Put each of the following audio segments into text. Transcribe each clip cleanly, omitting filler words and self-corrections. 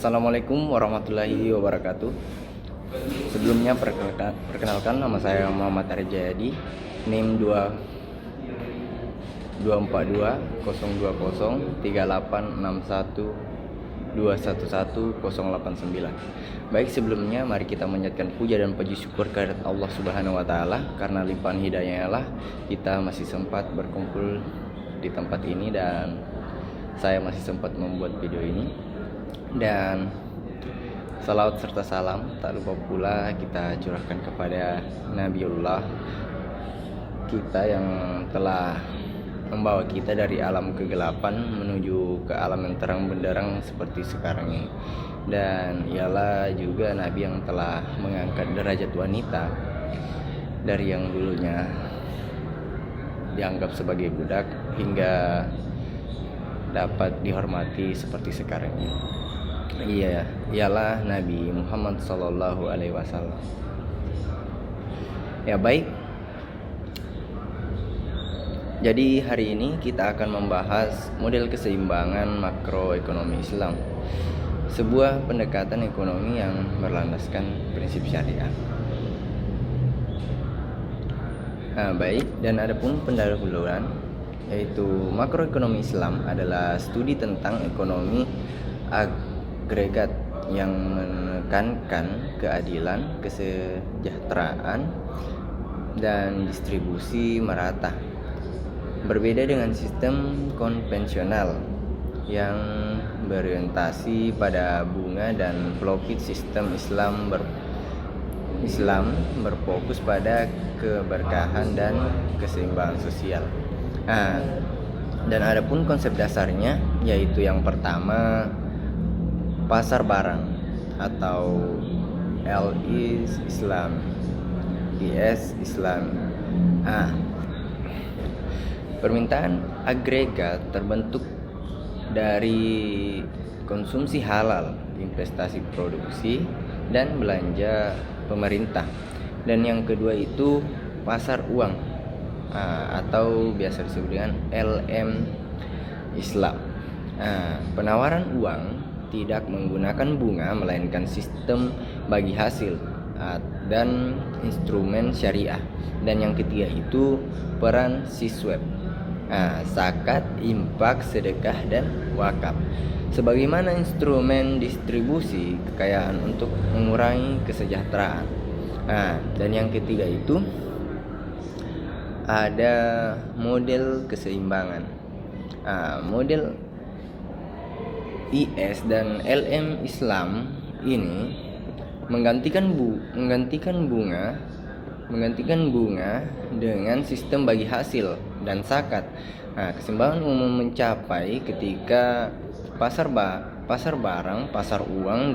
Assalamualaikum warahmatullahi wabarakatuh. Sebelumnya perkenalkan, nama saya Muhammad Arjayadi, NIM 242-03861-211-089. Baik, sebelumnya mari kita menjadikan puja dan puji syukur kehadirat Allah Subhanahu wa taala, karena limpahan hidayahnya lah kita masih sempat berkumpul di tempat ini dan saya masih sempat membuat video ini. Dan salawat serta salam tak lupa pula kita curahkan kepada Nabiullah kita yang telah membawa kita dari alam kegelapan menuju ke alam yang terang benderang seperti sekarang ini. Dan ialah juga Nabi yang telah mengangkat derajat wanita dari yang dulunya dianggap sebagai budak hingga dapat dihormati seperti sekarang ini. Ialah Nabi Muhammad Sallallahu Alaihi Wasallam. Ya baik, jadi hari ini kita akan membahas model keseimbangan makroekonomi Islam, sebuah pendekatan ekonomi yang berlandaskan prinsip syariah. Baik, dan adapun pendahuluan, yaitu makroekonomi Islam adalah studi tentang ekonomi agregat yang menekankan keadilan, kesejahteraan, dan distribusi merata. Berbeda dengan sistem konvensional yang berorientasi pada bunga dan profit, sistem Islam berfokus pada keberkahan dan keseimbangan sosial. Dan adapun konsep dasarnya, yaitu yang pertama, pasar barang atau L is Islam, IS Islam. Permintaan agregat terbentuk dari konsumsi halal, investasi produksi, dan belanja pemerintah. Dan yang kedua itu pasar uang atau biasa disebut dengan LM Islam. Penawaran uang tidak menggunakan bunga melainkan sistem bagi hasil dan instrumen syariah. Dan yang ketiga itu peran sisweb, zakat, infak, sedekah, dan wakaf sebagaimana instrumen distribusi kekayaan untuk mengurangi kesejahteraan. Dan yang ketiga itu ada model keseimbangan. Model IS dan LM Islam ini menggantikan bunga dengan sistem bagi hasil dan zakat. Keseimbangan umum mencapai ketika pasar barang, pasar uang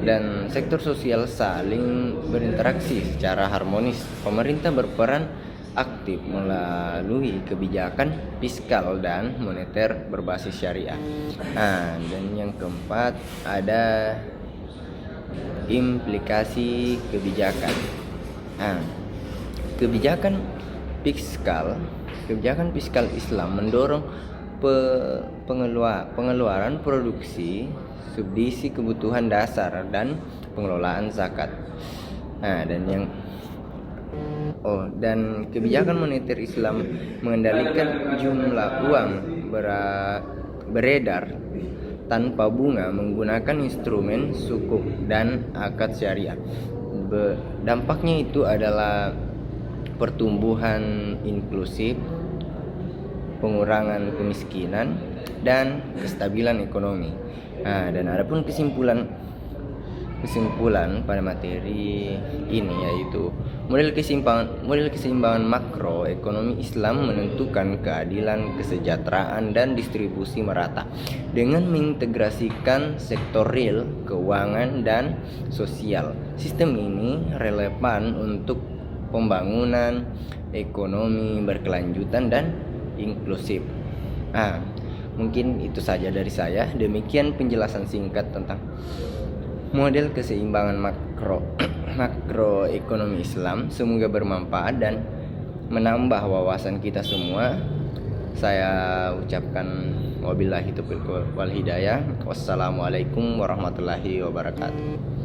dan sektor sosial saling berinteraksi secara harmonis. Pemerintah berperan aktif melalui kebijakan fiskal dan moneter berbasis syariah. Dan yang keempat ada implikasi kebijakan. Kebijakan fiskal Islam mendorong pengeluaran produksi, subsidi kebutuhan dasar, dan pengelolaan zakat. Dan kebijakan moneter Islam mengendalikan jumlah uang beredar tanpa bunga menggunakan instrumen sukuk dan akad syariah. Dampaknya itu adalah pertumbuhan inklusif, pengurangan kemiskinan, dan kestabilan ekonomi. Dan adapun kesimpulan pada materi ini yaitu model keseimbangan makroekonomi Islam menentukan keadilan, kesejahteraan, dan distribusi merata dengan mengintegrasikan sektor real, keuangan, dan sosial. Sistem ini relevan untuk pembangunan ekonomi berkelanjutan dan inklusif. Mungkin itu saja dari saya. Demikian penjelasan singkat tentang model keseimbangan makroekonomi Islam. Semoga bermanfaat dan menambah wawasan kita semua. Saya ucapkan wabillahi taufiq wal hidayah. Wassalamualaikum warahmatullahi wabarakatuh.